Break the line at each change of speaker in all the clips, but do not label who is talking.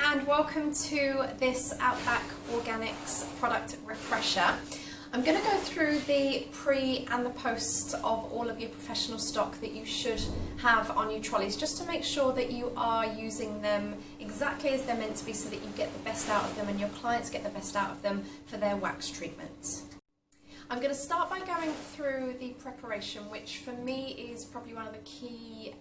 and welcome to this Outback Organics product refresher. I'm going to go through the pre and the post of all of your professional stock that you should have on your trolleys, just to make sure that you are using them exactly as they're meant to be, so that you get the best out of them and your clients get the best out of them for their wax treatment. I'm going to start by going through the preparation, which for me is probably one of the key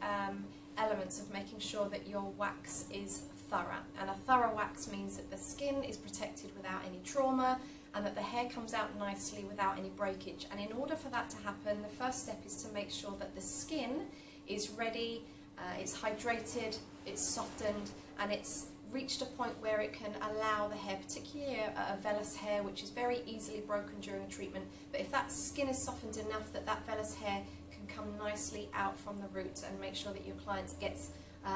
elements of making sure that your wax is thorough. And a thorough wax means that the skin is protected without any trauma and that the hair comes out nicely without any breakage. And in order for that to happen, the first step is to make sure that the skin is ready, it's hydrated, it's softened, and it's reached a point where it can allow the hair, particularly a vellus hair, which is very easily broken during a treatment, but if that skin is softened enough that that vellus hair can come nicely out from the root and make sure that your client gets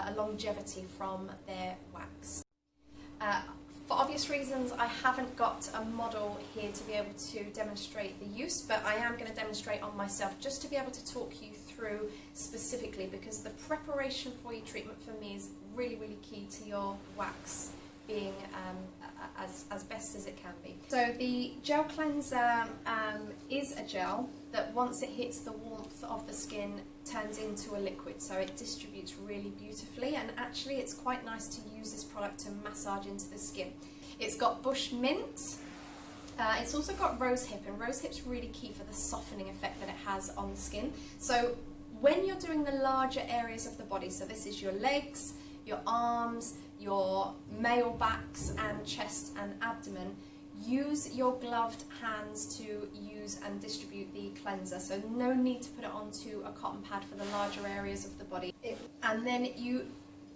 a longevity from their wax. For obvious reasons, I haven't got a model here to be able to demonstrate the use, but I am going to demonstrate on myself just to be able to talk you through specifically, because the preparation for your treatment for me is really key to your wax being as best as it can be. So the gel cleanser is a gel that once it hits the warmth of the skin turns into a liquid, so it distributes really beautifully, and actually it's quite nice to use this product to massage into the skin. It's got bush mint, it's also got rosehip, and rosehip's really key for the softening effect that it has on the skin. So when you're doing the larger areas of the body, so this is your legs, your arms, your male backs and chest and abdomen, use your gloved hands to use and distribute the cleanser. So no need to put it onto a cotton pad for the larger areas of the body. And then you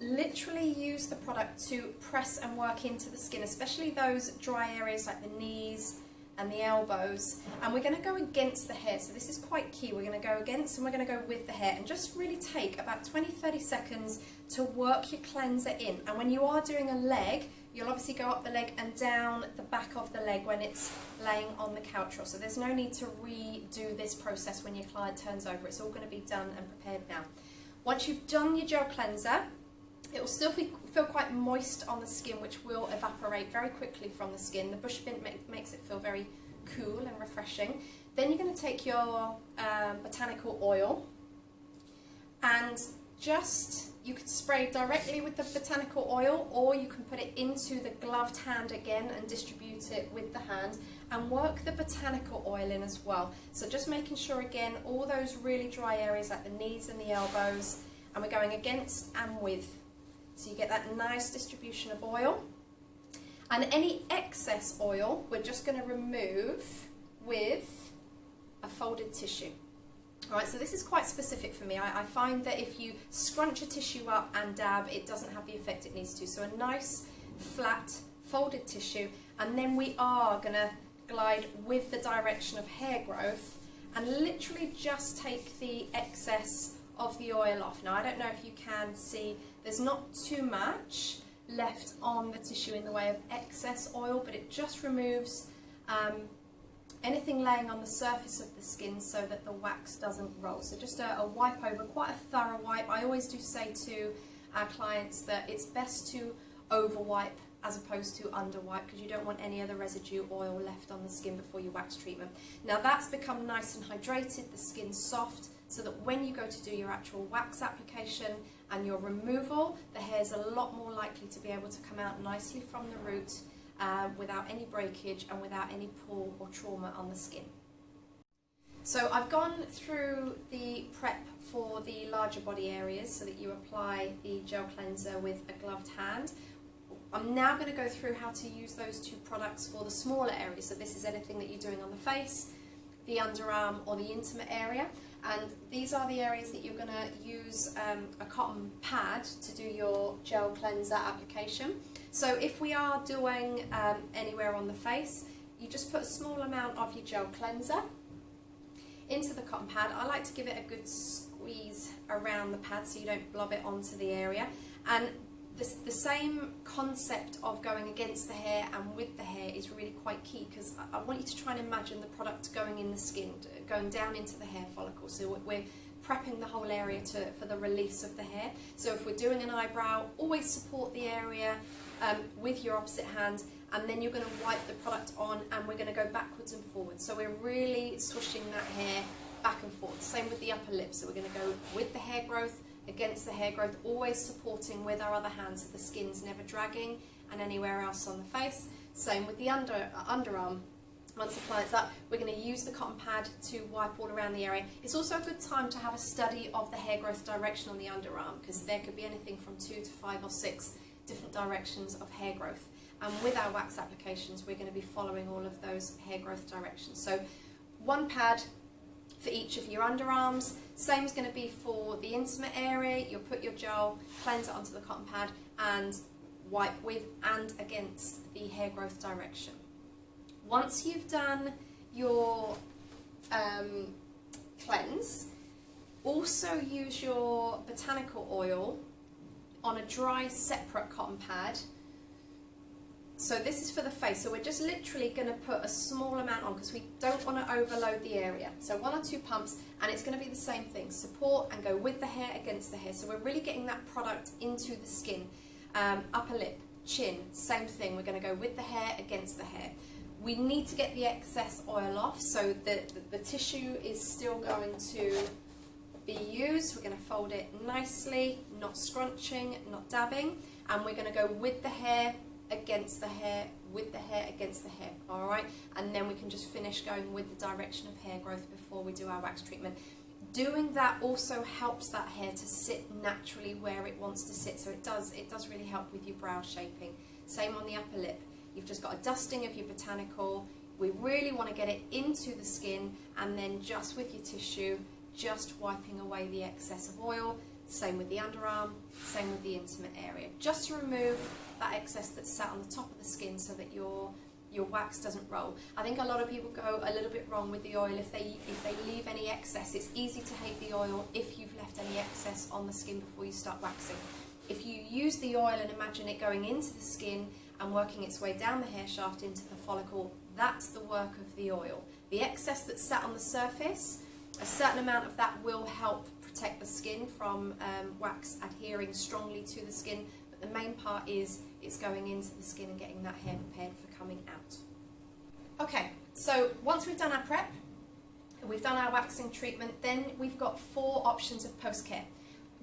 literally use the product to press and work into the skin, especially those dry areas like the knees and the elbows, and we're going to go against the hair, so this is quite key. We're going to go against and we're going to go with the hair, and just really take about 20-30 seconds to work your cleanser in. And when you are doing a leg, you'll obviously go up the leg and down the back of the leg when it's laying on the couch roll, so there's no need to redo this process when your client turns over. It's all going to be done and prepared now. Once you've done your gel cleanser, it will still feel quite moist on the skin, which will evaporate very quickly from the skin. The bush mint makes it feel very cool and refreshing. Then you're going to take your botanical oil, and you could spray directly with the botanical oil, or you can put it into the gloved hand again and distribute it with the hand, and work the botanical oil in as well. So just making sure, again, all those really dry areas like the knees and the elbows, and we're going against and with. So you get that nice distribution of oil, and any excess oil we're just going to remove with a folded tissue. Alright, so this is quite specific for me. I find that if you scrunch a tissue up and dab, it doesn't have the effect it needs to. So a nice flat folded tissue, and then we are going to glide with the direction of hair growth and literally just take the excess of the oil off. Now I don't know if you can see, there's not too much left on the tissue in the way of excess oil, but it just removes anything laying on the surface of the skin so that the wax doesn't roll. So just a wipe over, quite a thorough wipe. I always do say to our clients that it's best to over wipe as opposed to under wipe, because you don't want any other residue oil left on the skin before your wax treatment. Now that's become nice and hydrated, the skin's soft, so that when you go to do your actual wax application and your removal, the hair's a lot more likely to be able to come out nicely from the root without any breakage and without any pull or trauma on the skin. So I've gone through the prep for the larger body areas so that you apply the gel cleanser with a gloved hand. I'm now going to go through how to use those two products for the smaller areas. So this is anything that you're doing on the face, the underarm, or the intimate area. And these are the areas that you're going to use a cotton pad to do your gel cleanser application. So if we are doing anywhere on the face, you just put a small amount of your gel cleanser into the cotton pad. I like to give it a good squeeze around the pad so you don't blob it onto the area. And the same concept of going against the hair and with the hair is really quite key, because I want you to try and imagine the product going in the skin, going down into the hair follicle. So we're prepping the whole area for the release of the hair. So if we're doing an eyebrow, always support the area with your opposite hand, and then you're going to wipe the product on, and we're going to go backwards and forwards. So we're really swishing that hair back and forth. Same with the upper lip. So we're going to go with the hair growth against the hair growth, always supporting with our other hand so the skin's never dragging, and anywhere else on the face. Same with the underarm. Once the client's up, we're going to use the cotton pad to wipe all around the area. It's also a good time to have a study of the hair growth direction on the underarm, because there could be anything from 2 to 5 or 6 different directions of hair growth. And with our wax applications, we're going to be following all of those hair growth directions. So one pad for each of your underarms. Same is going to be for the intimate area. You'll put your gel, cleanse it onto the cotton pad, and wipe with and against the hair growth direction. Once you've done your cleanse, also use your botanical oil on a dry separate cotton pad. So this is for the face, so we're just literally going to put a small amount on because we don't want to overload the area. So 1 or 2 pumps, and it's going to be the same thing, support and go with the hair against the hair. So we're really getting that product into the skin. Upper lip, chin, same thing, we're going to go with the hair against the hair. We need to get the excess oil off, so the tissue is still going to be used. We're going to fold it nicely, not scrunching, not dabbing, and we're going to go with the hair against the hair, with the hair against the hair, alright? And then we can just finish going with the direction of hair growth before we do our wax treatment. Doing that also helps that hair to sit naturally where it wants to sit, so it does really help with your brow shaping. Same on the upper lip. You've just got a dusting of your botanical. We really want to get it into the skin, and then just with your tissue, just wiping away the excess of oil. Same with the underarm, same with the intimate area. Just to remove that excess that's sat on the top of the skin so that your wax doesn't roll. I think a lot of people go a little bit wrong with the oil if they leave any excess. It's easy to hate the oil if you've left any excess on the skin before you start waxing. If you use the oil and imagine it going into the skin and working its way down the hair shaft into the follicle, that's the work of the oil. The excess that's sat on the surface, a certain amount of that will help protect the skin from wax adhering strongly to the skin, but the main part is it's going into the skin and getting that hair prepared for coming out. Okay, so once we've done our prep, we've done our waxing treatment, then we've got 4 options of post-care.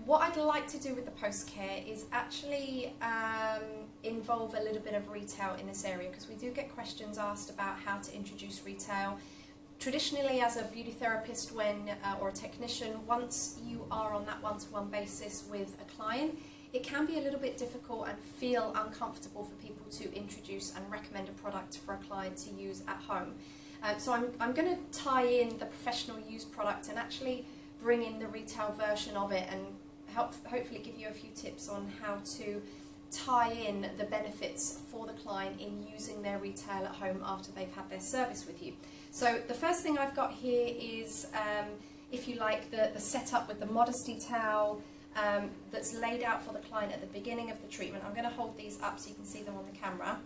What I'd like to do with the post-care is actually involve a little bit of retail in this area, because we do get questions asked about how to introduce retail. Traditionally, as a beauty therapist or a technician, once you are on that one-to-one basis with a client, it can be a little bit difficult and feel uncomfortable for people to introduce and recommend a product for a client to use at home. So I'm going to tie in the professional use product and actually bring in the retail version of it, and hopefully give you a few tips on how to tie in the benefits for the client in using their retail at home after they've had their service with you. So the first thing I've got here is, if you like, the setup with the modesty towel that's laid out for the client at the beginning of the treatment. I'm going to hold these up so you can see them on the camera.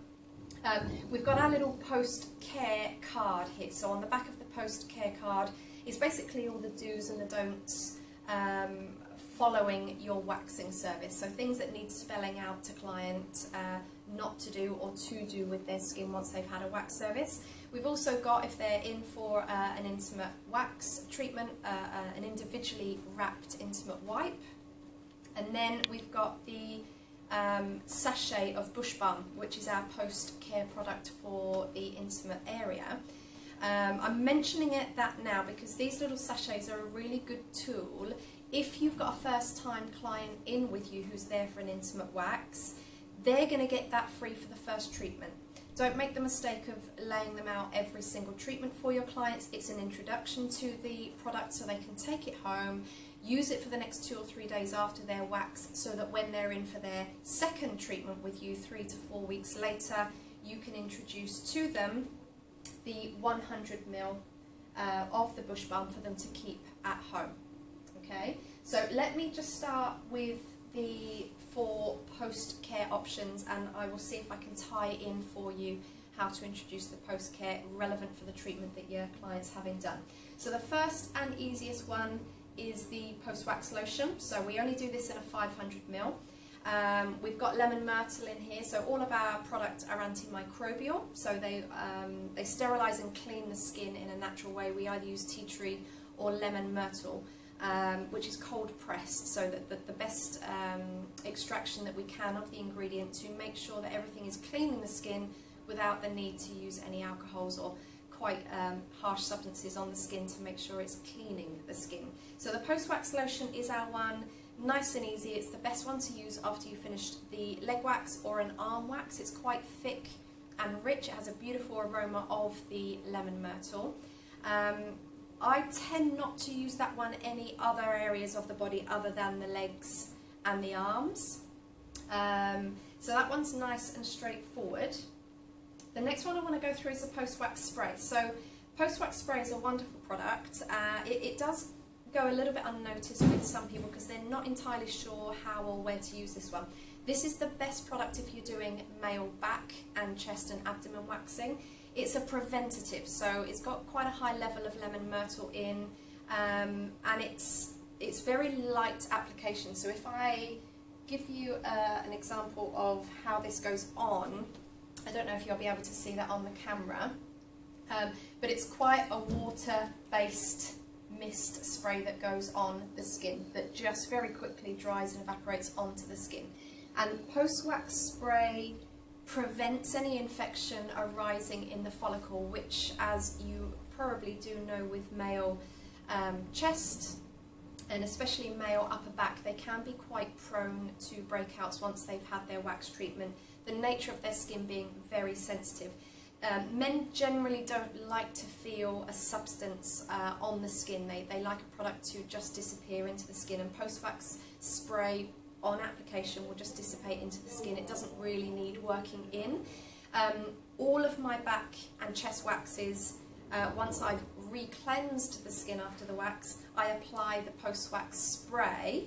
We've got our little post-care card here. So on the back of the post-care card is basically all the do's and the don'ts following your waxing service. So things that need spelling out to client not to do or to do with their skin once they've had a wax service. We've also got, if they're in for an intimate wax treatment, an individually wrapped intimate wipe. And then we've got the sachet of Bush Balm, which is our post-care product for the intimate area. I'm mentioning that now because these little sachets are a really good tool if you've got a first-time client in with you who's there for an intimate wax. They're going to get that free for the first treatment. Don't make the mistake of laying them out every single treatment for your clients. It's an introduction to the product so they can take it home, use it for the next 2 or 3 days after their wax, so that when they're in for their second treatment with you 3 to 4 weeks later, you can introduce to them the 100ml of the Bush Balm for them to keep at home. Okay, so let me just start with the 4 post-care options, and I will see if I can tie in for you how to introduce the post-care relevant for the treatment that your client's having done. So the first and easiest one is the post-wax lotion. So we only do this in a 500ml. We've got lemon myrtle in here, so all of our products are antimicrobial, so they sterilise and clean the skin in a natural way. We either use tea tree or lemon myrtle, which is cold pressed, so that the best extraction that we can of the ingredient to make sure that everything is cleaning the skin without the need to use any alcohols or quite harsh substances on the skin to make sure it's cleaning the skin. So the post-wax lotion is our one. Nice and easy. It's the best one to use after you finished the leg wax or an arm wax. It's quite thick and rich. It has a beautiful aroma of the lemon myrtle. I tend not to use that one any other areas of the body other than the legs and the arms. So that one's nice and straightforward. The next one I want to go through is the post-wax spray. So post-wax spray is a wonderful product. It does go a little bit unnoticed with some people because they're not entirely sure how or where to use this one. This is the best product if you're doing male back and chest and abdomen waxing. It's a preventative, so it's got quite a high level of lemon myrtle in, and it's very light application. So if I give you an example of how this goes on, I don't know if you'll be able to see that on the camera, but it's quite a water-based mist spray that goes on the skin that just very quickly dries and evaporates onto the skin. And post-wax spray prevents any infection arising in the follicle, which, as you probably do know with male chest and especially male upper back, they can be quite prone to breakouts once they've had their wax treatment, the nature of their skin being very sensitive. Men generally don't like to feel a substance on the skin. They like a product to just disappear into the skin, and post-wax spray on application will just dissipate into the skin. It doesn't really need working in. All of my back and chest waxes, once I've re-cleansed the skin after the wax, I apply the post-wax spray.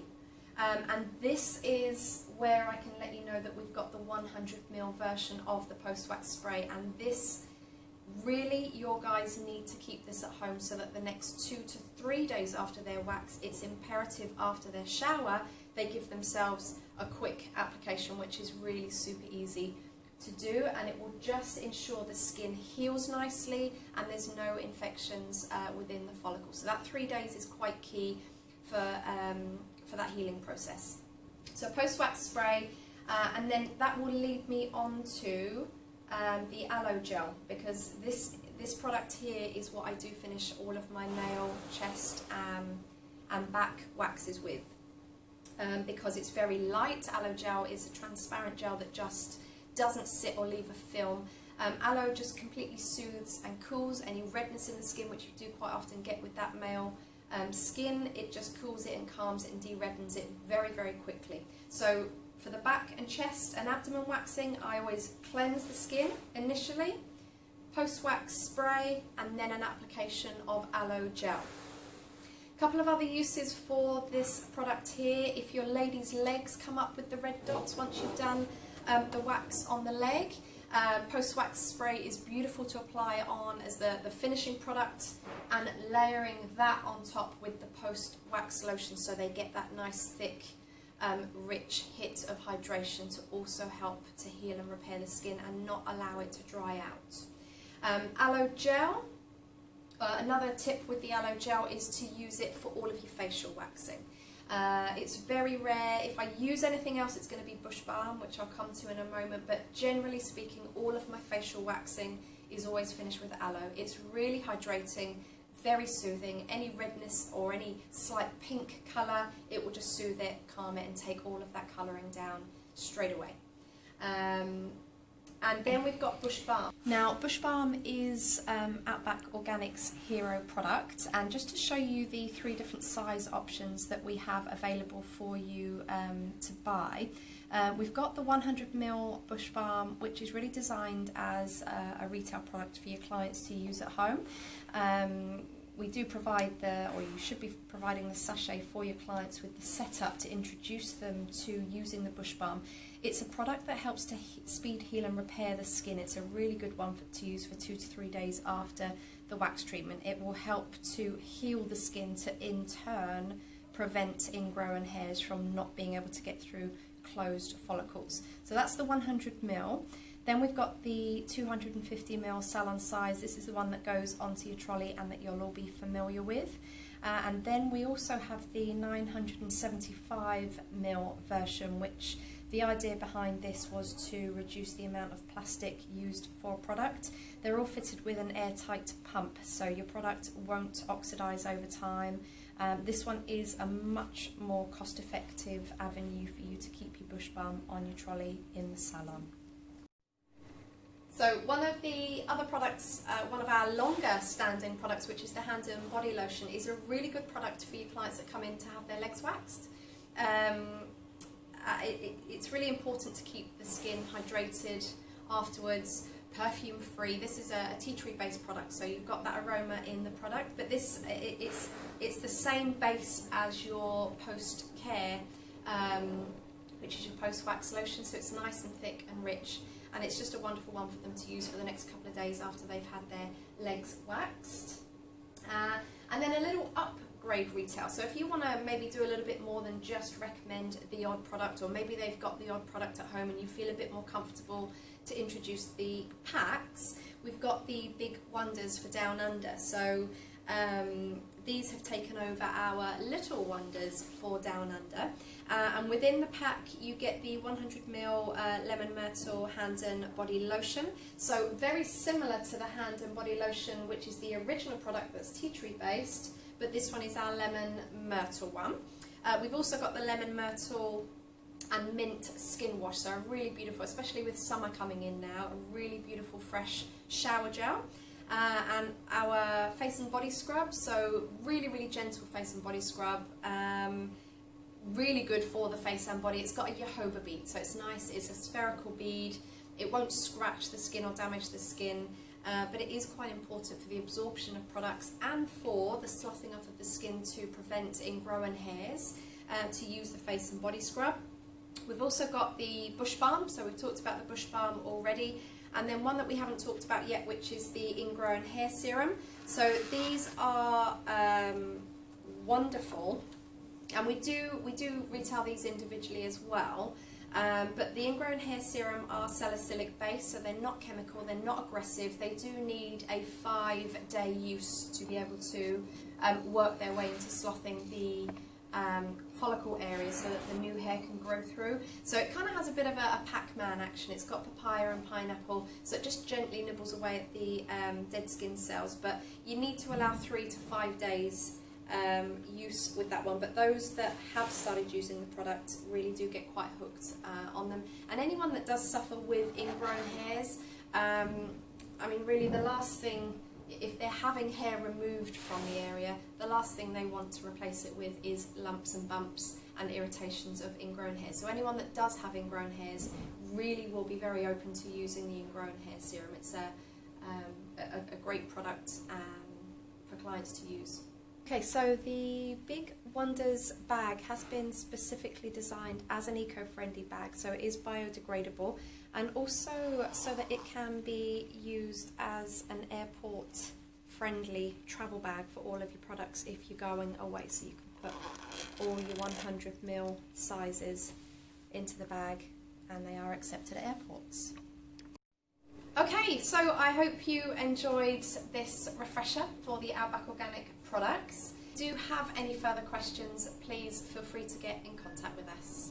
And this is where I can let you know that we've got the 100ml version of the post-wax spray, and this really, your guys need to keep this at home so that the next 2 to 3 days after their wax, it's imperative after their shower, they give themselves a quick application, which is really super easy to do, and it will just ensure the skin heals nicely and there's no infections within the follicle. So that 3 days is quite key for that healing process. So post-wax spray, and then that will lead me on to the aloe gel, because this product here is what I do finish all of my nail, chest and back waxes with, because it's very light. Aloe gel is a transparent gel that just doesn't sit or leave a film. Aloe just completely soothes and cools any redness in the skin, which you do quite often get with that male skin. It just cools it and calms it and de-reddens it very, very quickly. So for the back and chest and abdomen waxing, I always cleanse the skin initially, post-wax spray, and then an application of aloe gel. A couple of other uses for this product here. If your lady's legs come up with the red dots once you've done the wax on the leg, post-wax spray is beautiful to apply on as the finishing product, and layering that on top with the post-wax lotion so they get that nice thick rich hit of hydration to also help to heal and repair the skin and not allow it to dry out. Aloe gel, another tip with the aloe gel is to use it for all of your facial waxing. It's very rare. If I use anything else, it's going to be bush balm, which I'll come to in a moment, but generally speaking, all of my facial waxing is always finished with aloe. It's really hydrating, very soothing. Any redness or any slight pink colour, it will just soothe it, calm it, and take all of that colouring down straight away. And then we've got Bush Balm. Now, Bush Balm is Outback Organics Hero product, and just to show you the 3 different size options that we have available for you to buy, we've got the 100ml Bush Balm, which is really designed as a retail product for your clients to use at home. We do provide or you should be providing the sachet for your clients with the setup to introduce them to using the Bush Balm. It's a product that helps to speed, heal and repair the skin. It's a really good one to use for 2 to 3 days after the wax treatment, it will help to heal the skin to in turn prevent ingrown hairs from not being able to get through closed follicles. So that's the 100 ml. Then we've got the 250 ml salon size. This is the one that goes onto your trolley and that you'll all be familiar with. And then we also have the 975 ml version, which the idea behind this was to reduce the amount of plastic used for a product. They're all fitted with an airtight pump, so your product won't oxidize over time. This one is a much more cost-effective avenue for you to keep your bush balm on your trolley in the salon. So one of the other products, one of our longer standing products, which is the hand and body lotion, is a really good product for your clients that come in to have their legs waxed. It's really important to keep the skin hydrated afterwards, perfume free. This is a tea tree based product, so you've got that aroma in the product, but this it's the same base as your post care, which is your post wax lotion, so it's nice and thick and rich. And it's just a wonderful one for them to use for the next couple of days after they've had their legs waxed. And then a little upgrade retail. So if you want to maybe do a little bit more than just recommend the odd product, or maybe they've got the odd product at home and you feel a bit more comfortable to introduce the packs, we've got the Big Wonders for Down Under. So these have taken over our Little Wonders for Down Under, and within the pack you get the 100 ml lemon myrtle hand and body lotion. So very similar to the hand and body lotion, which is the original product that's tea tree based, but this one is our lemon myrtle one. We've also got the lemon myrtle and mint skin wash, so a really beautiful, especially with summer coming in now, a really beautiful fresh shower gel. And our face and body scrub, so really gentle face and body scrub, really good for the face and body. It's got a jojoba bead, so it's nice, it's a spherical bead, it won't scratch the skin or damage the skin, but it is quite important for the absorption of products and for the sloughing of the skin to prevent ingrown hairs, to use the face and body scrub. We've also got the bush balm, so we've talked about the bush balm already. And then one that we haven't talked about yet, which is the Ingrown hair serum. So these are wonderful, and we do retail these individually as well. But the Ingrown hair serum are salicylic based, so they're not chemical, they're not aggressive. They do need a 5-day use to be able to work their way into sloughing the follicle areas so that the new hair can grow through. So it kind of has a bit of a Pac-Man action. It's got papaya and pineapple, so it just gently nibbles away at the dead skin cells, but you need to allow 3 to 5 days use with that one. But those that have started using the product really do get quite hooked on them. And anyone that does suffer with ingrown hairs, I mean really the last thing, if they're having hair removed from the area, the last thing they want to replace it with is lumps and bumps and irritations of ingrown hairs. So anyone that does have ingrown hairs really will be very open to using the Ingrown hair serum. It's a great product for clients to use. Okay, so the Big Wonders bag has been specifically designed as an eco-friendly bag, so it is biodegradable, and also so that it can be used as an airport-friendly travel bag for all of your products if you're going away. So you can put all your 100 ml sizes into the bag, and they are accepted at airports. Okay, so I hope you enjoyed this refresher for the Outback Organic products. Do you have any further questions, please feel free to get in contact with us.